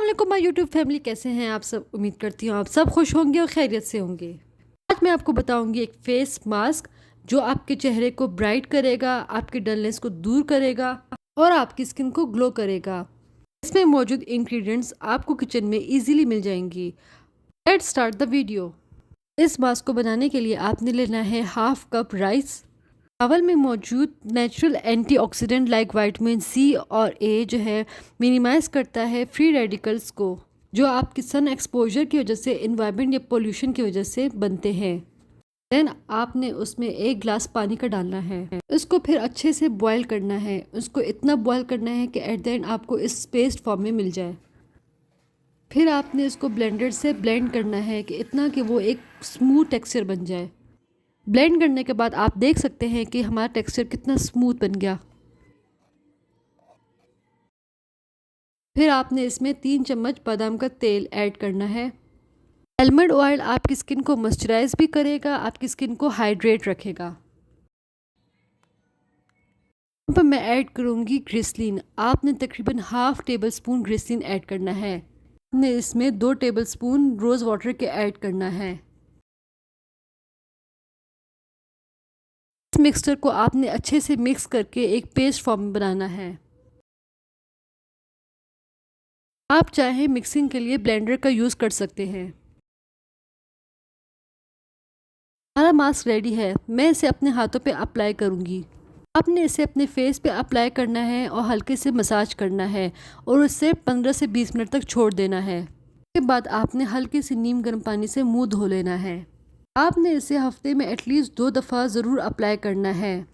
अस्सलाम my YouTube family, कैसे हैं आप सब। उम्मीद करती हूँ आप सब खुश होंगे और खैरियत से होंगे। आज मैं आपको बताऊंगी एक फेस मास्क जो आपके चेहरे को ब्राइट करेगा, आपके डलनेस को दूर करेगा और आपकी स्किन को ग्लो करेगा। इसमें मौजूद इंग्रेडिएंट्स आपको किचन में इजीली मिल जाएंगी। Let's start the video. इस मास्क को बनाने के लिए आपने लेना है हाफ कप राइस। चावल में मौजूद natural antioxidant like vitamin C और ए जो है मिनिमाइज करता है फ्री रेडिकल्स को, जो आपकी सन एक्सपोजर की वजह से, इन्वायरमेंट या पोल्यूशन की वजह से बनते हैं। देन आपने उसमें 1 गिलास पानी का डालना है। इसको फिर अच्छे से बॉईल करना है। उसको इतना बॉईल करना है कि एट द एंड आपको इस पेस्ट फॉर्म में मिल जाए। फिर आपने इसको ब्लेंडर से ब्लेंड करना है कि इतना कि वो एक स्मूथ टेक्सचर बन जाए। ब्लेंड करने के बाद आप देख सकते हैं कि हमारा टेक्सचर कितना स्मूथ बन गया। फिर आपने इसमें 3 चम्मच बादाम का तेल ऐड करना है। आलमंड ऑयल आपकी स्किन को मॉइस्चराइज भी करेगा, आपकी स्किन को हाइड्रेट रखेगा। यहाँ पर मैं ऐड करूँगी ग्लिसरीन। आपने तकरीबन half tablespoon glycerine add करना है। आपने इसमें 2 टेबल स्पून रोज़ वाटर के ऐड करना है। इस मिक्सचर को आपने अच्छे से मिक्स करके एक पेस्ट फॉर्म में बनाना है। आप चाहे मिक्सिंग के लिए ब्लेंडर का यूज़ कर सकते हैं। हमारा मास्क रेडी है। मैं इसे अपने हाथों पे अप्लाई करूँगी। आपने इसे अपने फेस पे अप्लाई करना है और हल्के से मसाज करना है और उससे 15 से 20 मिनट तक छोड़ देना है। उसके बाद आपने हल्के से नीम गर्म पानी से मुंह धो लेना है। आपने इसे हफ्ते में एटलीस्ट 2 दफ़ा ज़रूर अप्लाई करना है।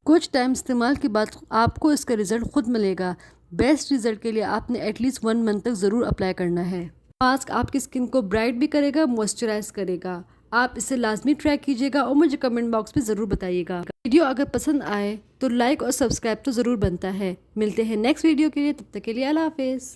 कुछ टाइम इस्तेमाल के बाद आपको इसका रिज़ल्ट खुद मिलेगा। बेस्ट रिज़ल्ट के लिए आपने एटलीस्ट 1 मंथ तक ज़रूर अप्लाई करना है। मास्क आपकी स्किन को ब्राइट भी करेगा, मॉइस्चराइज करेगा। आप इसे लाजमी ट्राई कीजिएगा और मुझे कमेंट बॉक्स में ज़रूर बताइएगा। वीडियो अगर पसंद आए तो लाइक और सब्सक्राइब तो ज़रूर बनता है। मिलते हैं नेक्स्ट वीडियो के लिए, तब तक के लिए अल्लाह हाफिज़।